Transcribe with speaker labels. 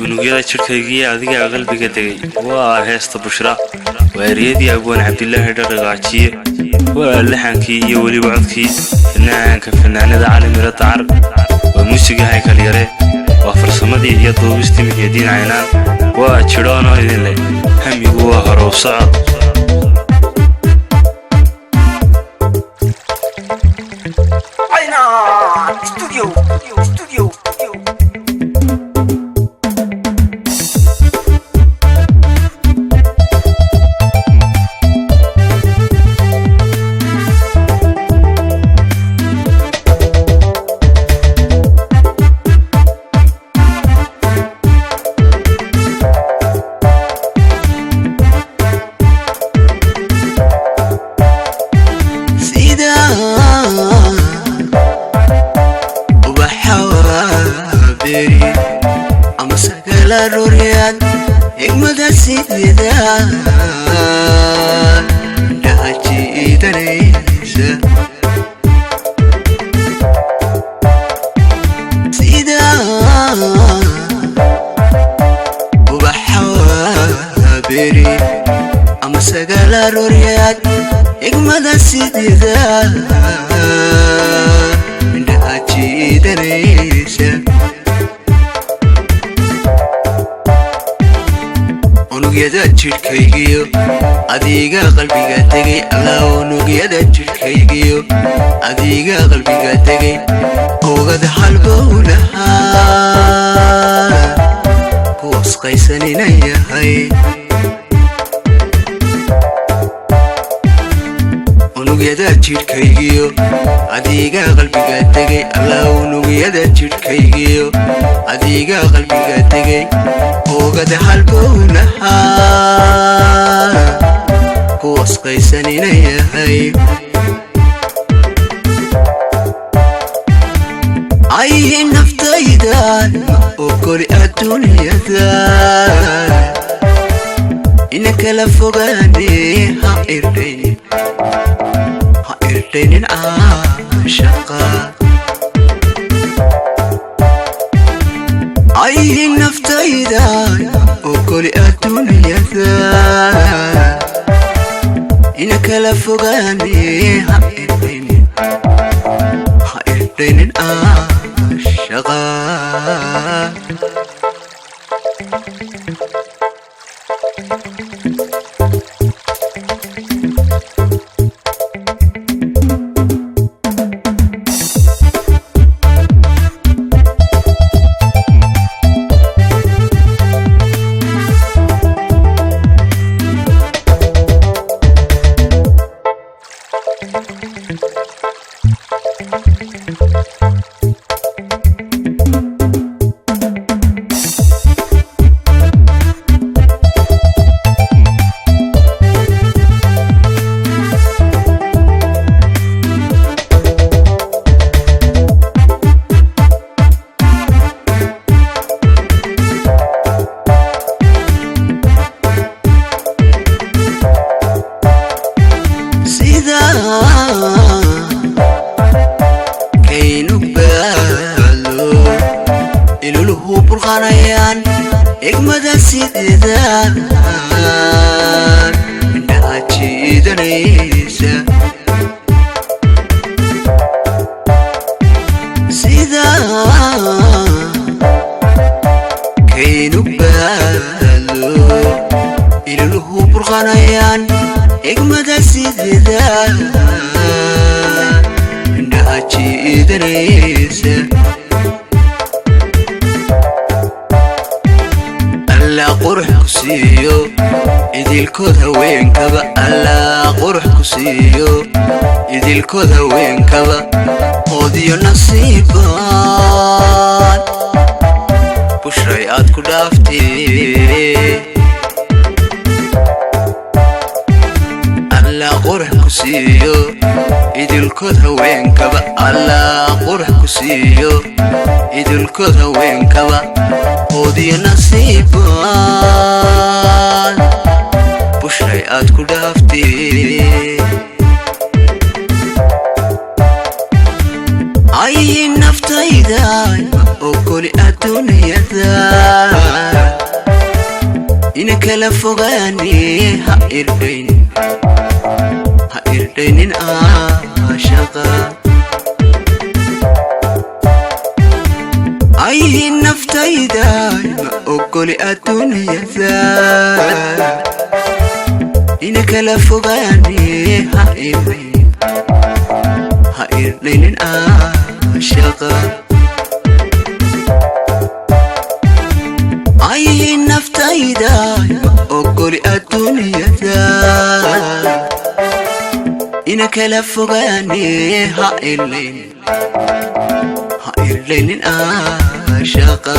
Speaker 1: unugyada jirkaygiiyo adiga qalbiga degay waa heesta bushra waariyadii abwaan cabdilaahi dhaqaqaajiye waa laxankii iyo weliba codkii fanaanada cali miro dacar waa muusiga haykal yare waa farsamadii iyo duubistii Muxyidiin Caynaan waa jiroono idin leh hamigu waa hore u socod
Speaker 2: Caynaan studio أما سقال الريان إجمد السيدة نأتي دريسة سيدة وبحوابري أما سقال الريان إجمد السيدة نأتي دريسة unugyada jirkaygiyo adiga qalbiga tagay Allah unugyada jirkaygiyo adiga qalbiga tagay oogada halbowlaha kuwas qaysanina yahay unugyada jirkaygiyo adiga qalbiga tagay Allah unugyada jirkaygiyo adiga qalbiga tagay oogada halbowlaha kuwas qaysanina yahay ay naftayda oo kori adduunyada inaka la fogaane ha irdaynin caashaqa ay naftayda oo kori adduunyada inaka la fogaane ha irdaynin caashaqa إجمد السيدة نأتي دريسة سيدة كينو بالو إلوه برغانيان إجمد السيدة نأتي دريسة alla qurux ku siiyo idilkood haweenkaba alla qurux ku siiyo idilkood haweenkaba oodiyo nasiibaan bushray aad ku dhaaftee alla qurux ku siiyo idilkood haweenkaba alla qurux ku siiyo idilkood haweenkaba oodiyo nasiibaan bushray aad ku dhaaftee ay naftayda oo ogoli adduunyada ina kala fogaani ha irdaynin aashaqa ay naftayda ma ogoli adduunyada ina kala fogaani ha irdaynin aashaqa ay naftayda ma ogoli adduunyada ina kala fogaani ha irdaynin aashaqa